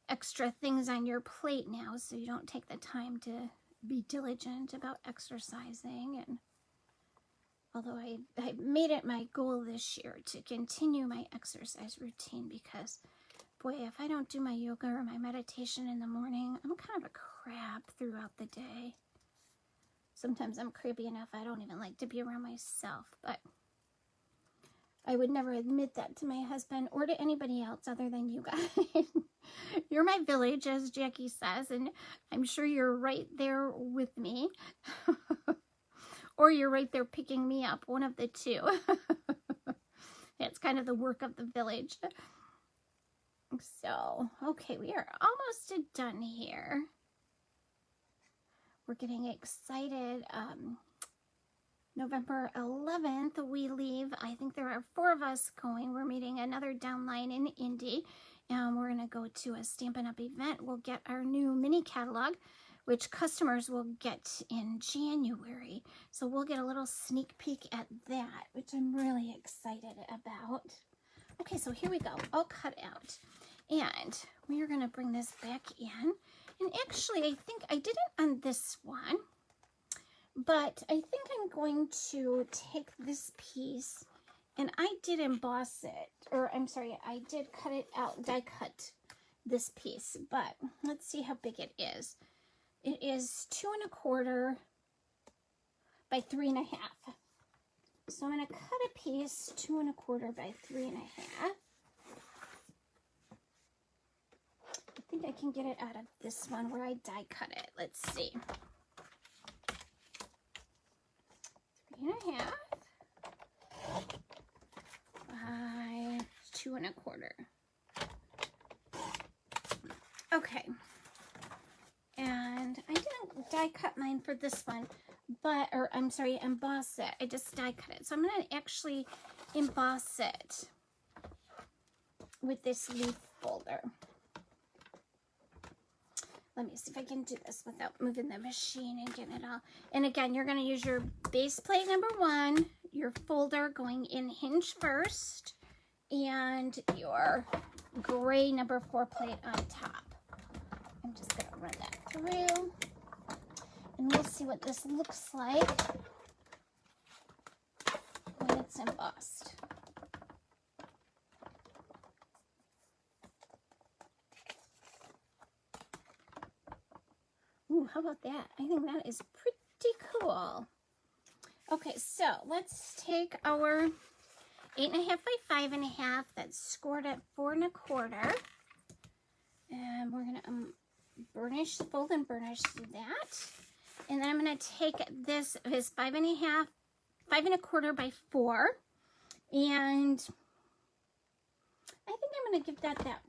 extra things on your plate now, so you don't take the time to be diligent about exercising. And although I made it my goal this year to continue my exercise routine, because boy, if I don't do my yoga or my meditation in the morning, I'm kind of a crab throughout the day. Sometimes I'm creepy enough I don't even like to be around myself, but I would never admit that to my husband or to anybody else other than you guys. You're my village, as Jackie says, and I'm sure you're right there with me. Or you're right there picking me up, one of the two. It's kind of the work of the village. So, okay, we are almost done here. We're getting excited. November 11th, we leave. I think there are 4 of us going. We're meeting another downline in Indy, and we're going to go to a Stampin' Up! Event. We'll get our new mini catalog, which customers will get in January. So we'll get a little sneak peek at that, which I'm really excited about. Okay, so here we go, all cut out. And we are gonna bring this back in. And actually, I think I did it on this one, but I think I'm going to take this piece, and I did emboss it, or I'm sorry, I did cut it out, die cut this piece, but let's see how big it is. It is 2 1/4 by 3 1/2. So I'm going to cut a piece 2 1/4 by 3 1/2. I think I can get it out of this one where I die cut it. Let's see. 3 1/2 by 2 1/4. Okay. And I didn't die cut mine for this one, but, or I'm sorry, emboss it. I just die cut it. So I'm going to actually emboss it with this leaf folder. Let me see if I can do this without moving the machine and getting it all. And again, you're going to use your base plate number 1, your folder going in hinge first, and your gray number 4 plate on top. I'm just going to run that through, and we'll see what this looks like when it's embossed. Ooh, how about that? I think that is pretty cool. Okay, so let's take our 8 1/2 by 5 1/2 that's scored at 4 1/4, and we're going to burnish, fold and burnish that. And then I'm going to take this, is 5 1/2, 5 1/4 by 4, and I think I'm going to give that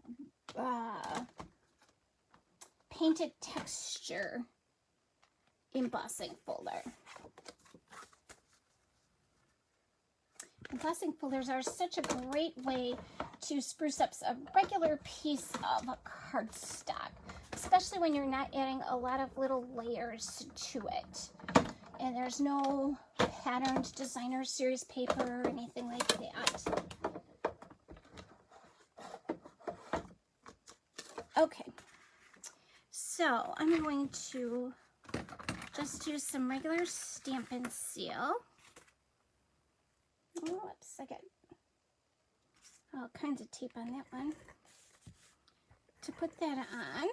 painted texture embossing folder. Embossing folders are such a great way to spruce up a regular piece of cardstock, especially when you're not adding a lot of little layers to it. And there's no patterned designer series paper or anything like that. Okay, so I'm going to just use some regular Stampin' Seal. Oh, whoops, I got all kinds of tape on that one. To put that on.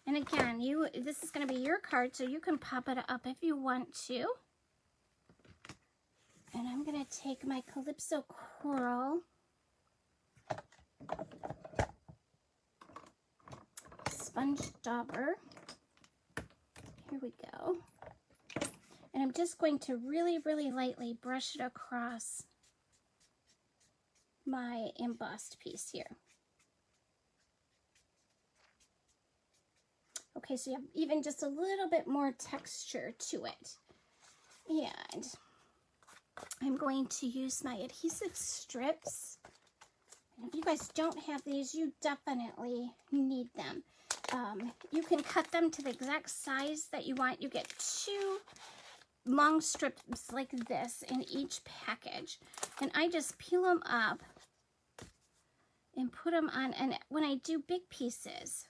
And again, this is going to be your card, so you can pop it up if you want to. And I'm going to take my Calypso Coral sponge dauber. Here we go. And I'm just going to really, really lightly brush it across my embossed piece here. Okay, so you have even just a little bit more texture to it. And I'm going to use my adhesive strips. And if you guys don't have these, you definitely need them. You can cut them to the exact size that you want. You get 2 long strips like this in each package. And I just peel them up and put them on. And when I do big pieces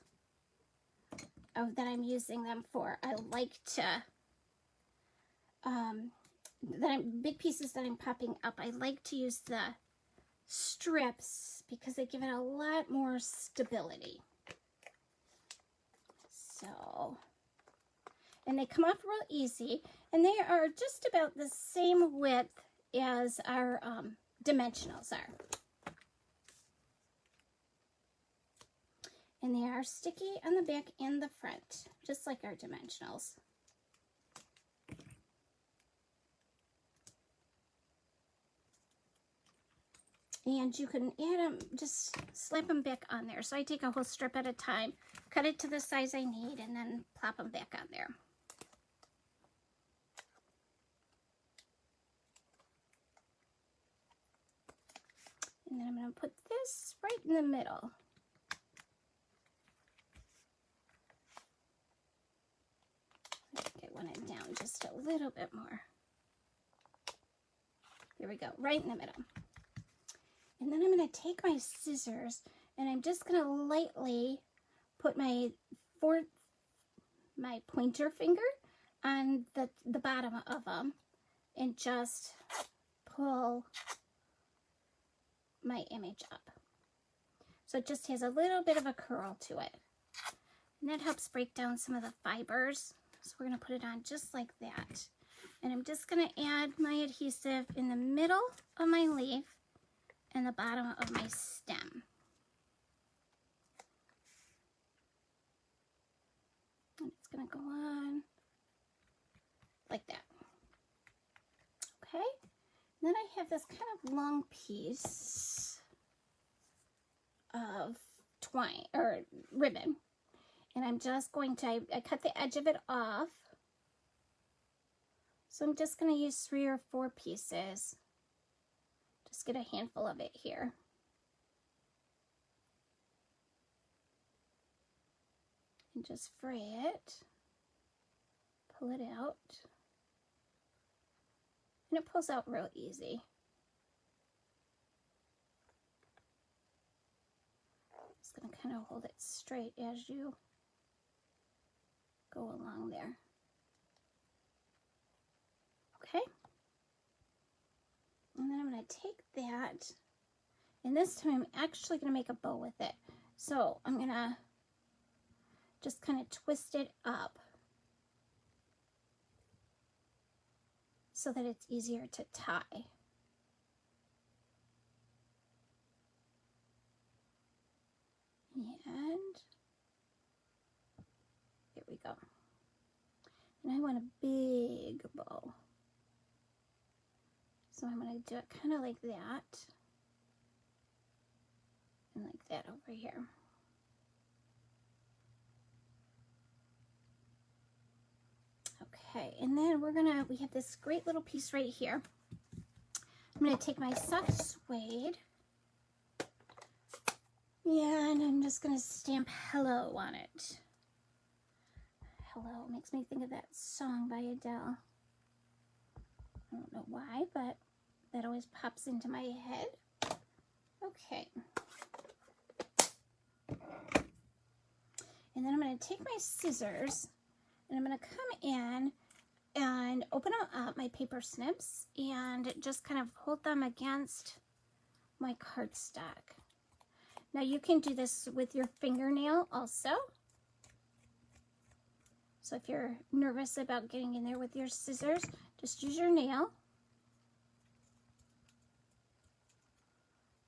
that I'm using them for, I like to, big pieces that I'm popping up, I like to use the strips because they give it a lot more stability. So, and they come off real easy, and they are just about the same width as our dimensionals are. And they are sticky on the back and the front, just like our dimensionals. And you can add them, just slap them back on there. So I take a whole strip at a time, cut it to the size I need, and then plop them back on there. And then I'm going to put this right in the middle. I want it down just a little bit more. There we go, right in the middle. And then I'm going to take my scissors and I'm just going to lightly put my pointer finger on the bottom of them and just pull my image up. So it just has a little bit of a curl to it. And that helps break down some of the fibers. So we're going to put it on just like that. And I'm just going to add my adhesive in the middle of my leaf and the bottom of my stem. And it's going to go on like that. Okay. And then I have this kind of long piece of twine or ribbon. And I'm just going to, I cut the edge of it off. So I'm just going to use 3 or 4 pieces. Just get a handful of it here. And just fray it. Pull it out. And it pulls out real easy. Just going to kind of hold it straight as you go along there. Okay. And then I'm going to take that, and this time I'm actually going to make a bow with it. So I'm going to just kind of twist it up so that it's easier to tie. And there we go. And I want a big bow. So I'm going to do it kind of like that. And like that over here. Okay, and then we have this great little piece right here. I'm going to take my soft suede. And I'm just going to stamp hello on it. Hello makes me think of that song by Adele. I don't know why, but that always pops into my head. Okay. And then I'm going to take my scissors and I'm going to come in and open up my paper snips and just kind of hold them against my cardstock. Now you can do this with your fingernail also. So if you're nervous about getting in there with your scissors, just use your nail.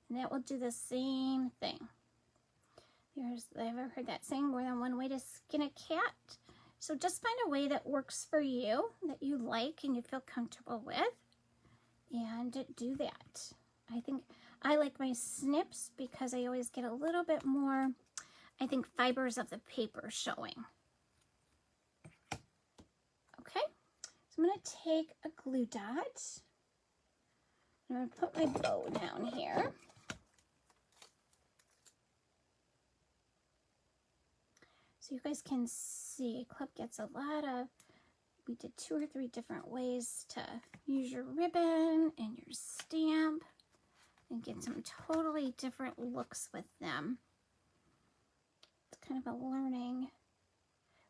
And that will do the same thing. I've ever heard that saying, more than one way to skin a cat. So just find a way that works for you, that you like and you feel comfortable with, and do that. I think I like my snips because I always get a little bit more, I think, fibers of the paper showing. Okay, so I'm going to take a glue dot. I'm going to put my bow down here. So you guys can see, Club gets a lot of, we did 2 or 3 different ways to use your ribbon and your stamp and get some totally different looks with them. It's kind of a learning.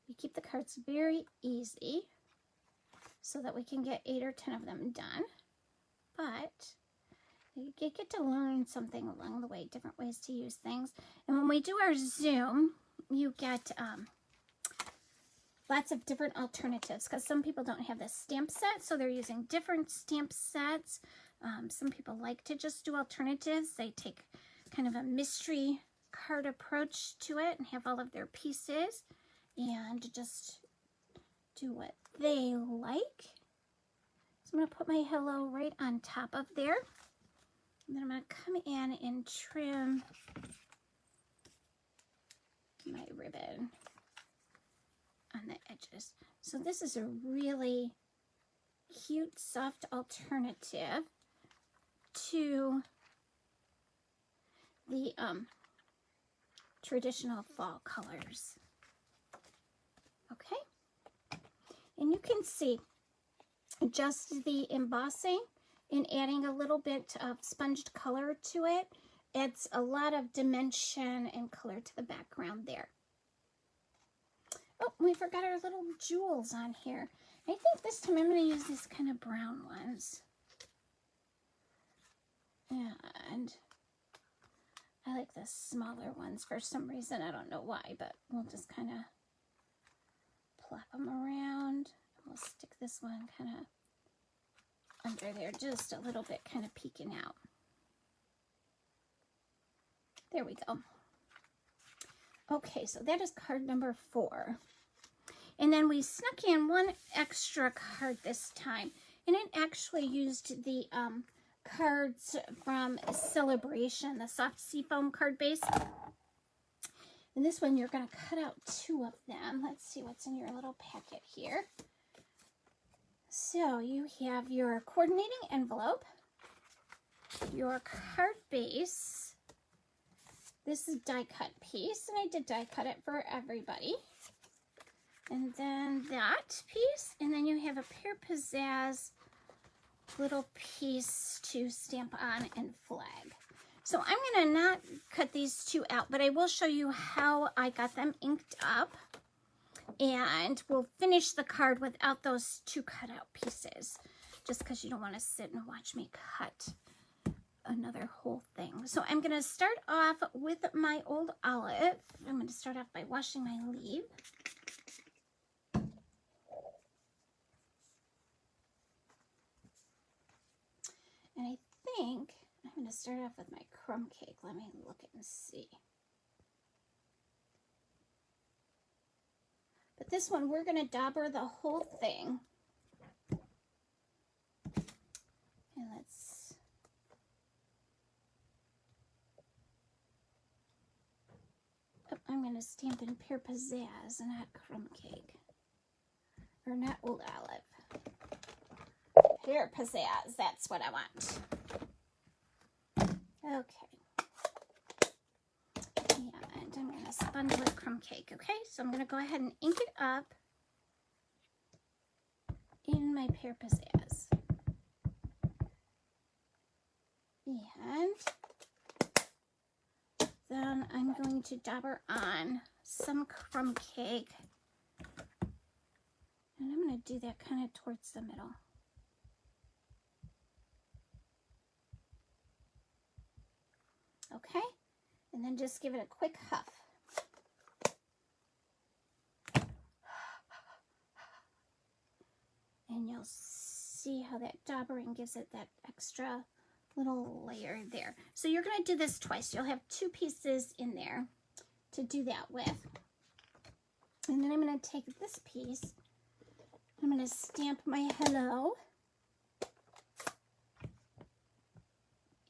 We keep the cards very easy so that we can get 8 or 10 of them done. But you get to learn something along the way, different ways to use things. And when we do our Zoom, you get lots of different alternatives because some people don't have this stamp set, so they're using different stamp sets. Some people like to just do alternatives. They take kind of a mystery card approach to it and have all of their pieces and just do what they like. So I'm going to put my hello right on top of there. And then I'm going to come in and trim my ribbon on the edges. So this is a really cute, soft alternative to the traditional fall colors. Okay, and you can see just the embossing and adding a little bit of sponged color to it adds a lot of dimension and color to the background there. Oh, we forgot our little jewels on here. I think this time I'm going to use these kind of brown ones. And I like the smaller ones for some reason. I don't know why, but we'll just kind of plop them around. We'll stick this one kind of under there just a little bit, kind of peeking out. There we go. Okay, so that is card number 4. And then we snuck in one extra card this time. And it actually used the cards from Celebration, the soft seafoam card base. And this one, you're going to cut out 2 of them. Let's see what's in your little packet here. So you have your coordinating envelope, your card base. This is die cut piece, and I did die cut it for everybody. And then that piece, and then you have a Pear Pizzazz little piece to stamp on and flag. So I'm going to not cut these 2 out, but I will show you how I got them inked up. And we'll finish the card without those 2 cutout pieces, just because you don't want to sit and watch me cut another whole thing. So I'm going to start off with my old olive. I'm going to start off by washing my leaf. And I think I'm going to start off with my crumb cake. Let me look and see. But this one, we're going to dauber the whole thing. And let's... Oh, I'm going to stamp in Pear Pizzazz, not crumb cake. Or not old olive. Pear Pizzazz, that's what I want. Okay. And I'm going to sponge with crumb cake, okay? So I'm going to go ahead and ink it up in my Pear Pizzazz. And then I'm going to dauber on some crumb cake. And I'm going to do that kind of towards the middle. Okay? And then just give it a quick huff. And you'll see how that daubering gives it that extra little layer there. So you're going to do this twice. You'll have 2 pieces in there to do that with. And then I'm going to take this piece. I'm going to stamp my hello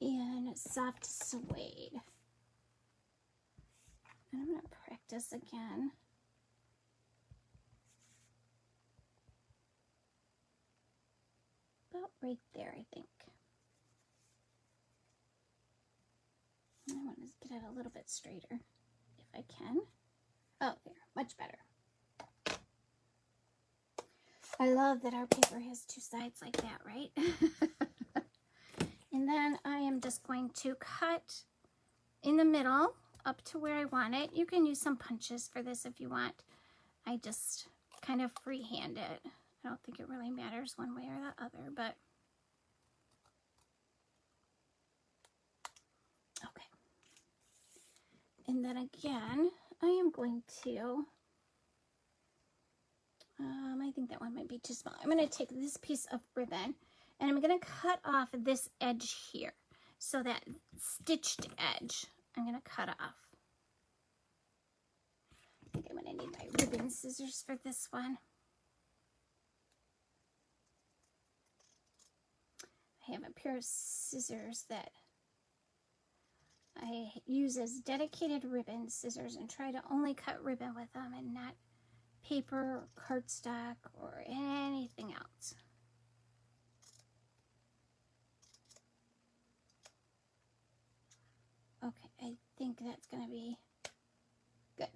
in soft suede. And I'm going to practice again. About right there, I think. I want to get it a little bit straighter, if I can. Oh, there, much better. I love that our paper has 2 sides like that, right? And then I am just going to cut in the middle up to where I want it. You can use some punches for this if you want. I just kind of freehand it. I don't think it really matters one way or the other, but okay. And then again, I am going to I think that one might be too small. I'm going to take this piece of ribbon and I'm going to cut off this edge here. So that stitched edge, I'm going to cut off. I think I'm going to need my ribbon scissors for this one. I have a pair of scissors that I use as dedicated ribbon scissors and try to only cut ribbon with them and not paper, cardstock, or anything else. Okay, I think that's going to be good.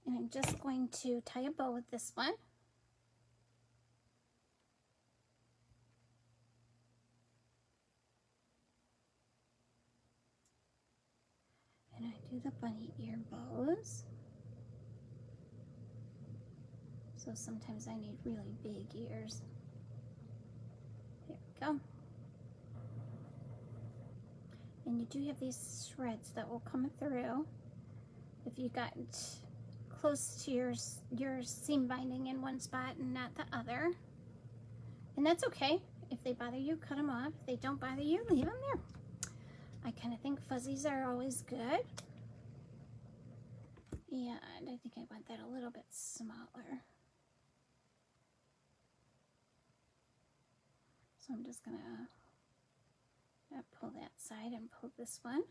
And I'm just going to tie a bow with this one. And I do the bunny ear bows. So sometimes I need really big ears. There we go. And you do have these shreds that will come through if you got close to your seam binding in one spot and not the other. And that's okay. If they bother you, cut them off. If they don't bother you, leave them there. I kind of think fuzzies are always good. And I think I want that a little bit smaller. So I'm just gonna pull that side and pull this one.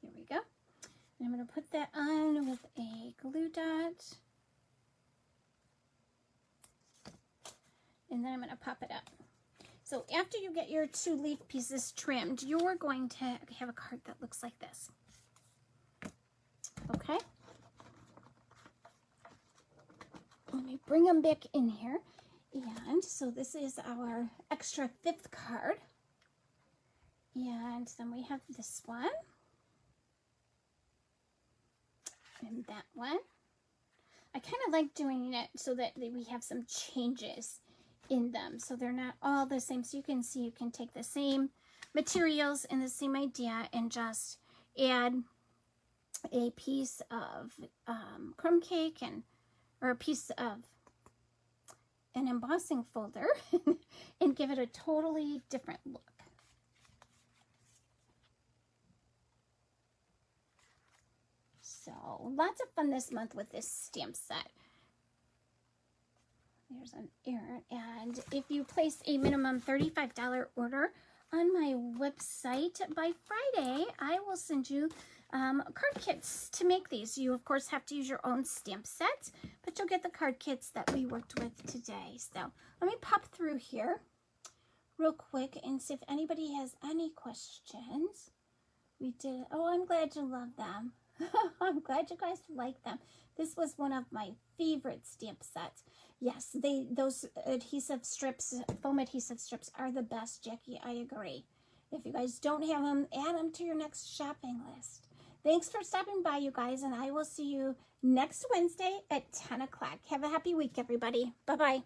There we go. And I'm going to put that on with a glue dot. And then I'm going to pop it up. So after you get your 2 leaf pieces trimmed, you're going to have a card that looks like this. Okay? Let me bring them back in here. And so this is our extra 5th card. And then we have this one. And that one. I kind of like doing it so that we have some changes in them. So they're not all the same. So you can see you can take the same materials and the same idea and just add a piece of crumb cake or a piece of an embossing folder and give it a totally different look. So lots of fun this month with this stamp set. There's an error. And if you place a minimum $35 order on my website by Friday, I will send you card kits to make these. You, of course, have to use your own stamp set, but you'll get the card kits that we worked with today. So let me pop through here real quick and see if anybody has any questions. We did. Oh, I'm glad you love them. I'm glad you guys like them. This was one of my favorite stamp sets. Yes, those adhesive strips, foam adhesive strips are the best, Jackie. I agree. If you guys don't have them, add them to your next shopping list. Thanks for stopping by, you guys, and I will see you next Wednesday at 10 o'clock. Have a happy week, everybody. Bye-bye.